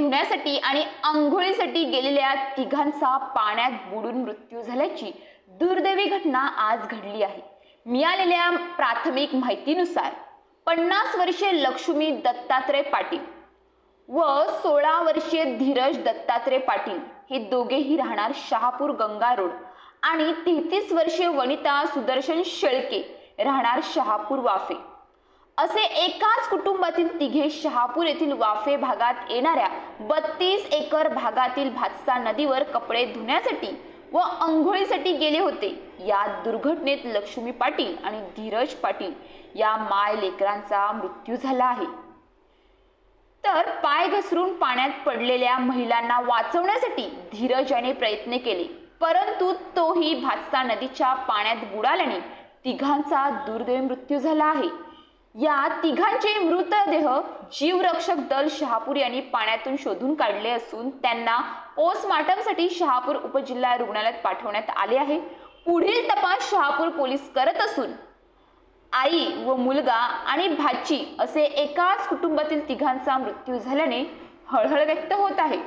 धुण्यासाठी आणि आंघोळीसाठी गेलेल्या तिघांचा पाण्यात बुडून मृत्यू झाल्याची दुर्दैवी घटना आज घडली आहे। मिळालेल्या प्राथमिक माहितीनुसार 50 वर्षीय लक्ष्मी दत्तात्रय पाटील व 16 वर्षीय धीरज दत्तात्रय पाटील हे दोघेही राहणार शहापूर गंगा रोड आणि 33 वर्षीय वनिता सुदर्शन शेळके राहणार शहापूर वाफे असे एकाच कुटुंबातील तिघे शहापूर येथील वाफे भागात येणाऱ्या 32 एकर भागातील भातसा नदीवर कपडे धुण्यासाठी व अंघोळीसाठी गेले होते। या दुर्घटनेत लक्ष्मी पाटील आणि धीरज पाटील या माय लेकरांचा मृत्यू झाला आहे। तर पाय घसरून पाण्यात पडलेल्या महिलांना वाचवण्यासाठी धीरज याने प्रयत्न केले, परंतु तोही भातसा नदीच्या पाण्यात बुडाल्याने तिघांचा दुर्दैवी मृत्यू झाला आहे। या तिघांचे मृतदेह जीवरक्षक दल शहापूर यांनी पाण्यातून शोधून काढले असून त्यांना पोस्टमार्टमसाठी शहापूर उपजिल्हा रुग्णालयात पाठवण्यात आले आहे। पुढील तपास शहापूर पोलीस करत असून आई व मुलगा आणि भाची असे एकाच कुटुंबातील तिघांचा मृत्यू झाल्याने हळहळ व्यक्त होत आहे।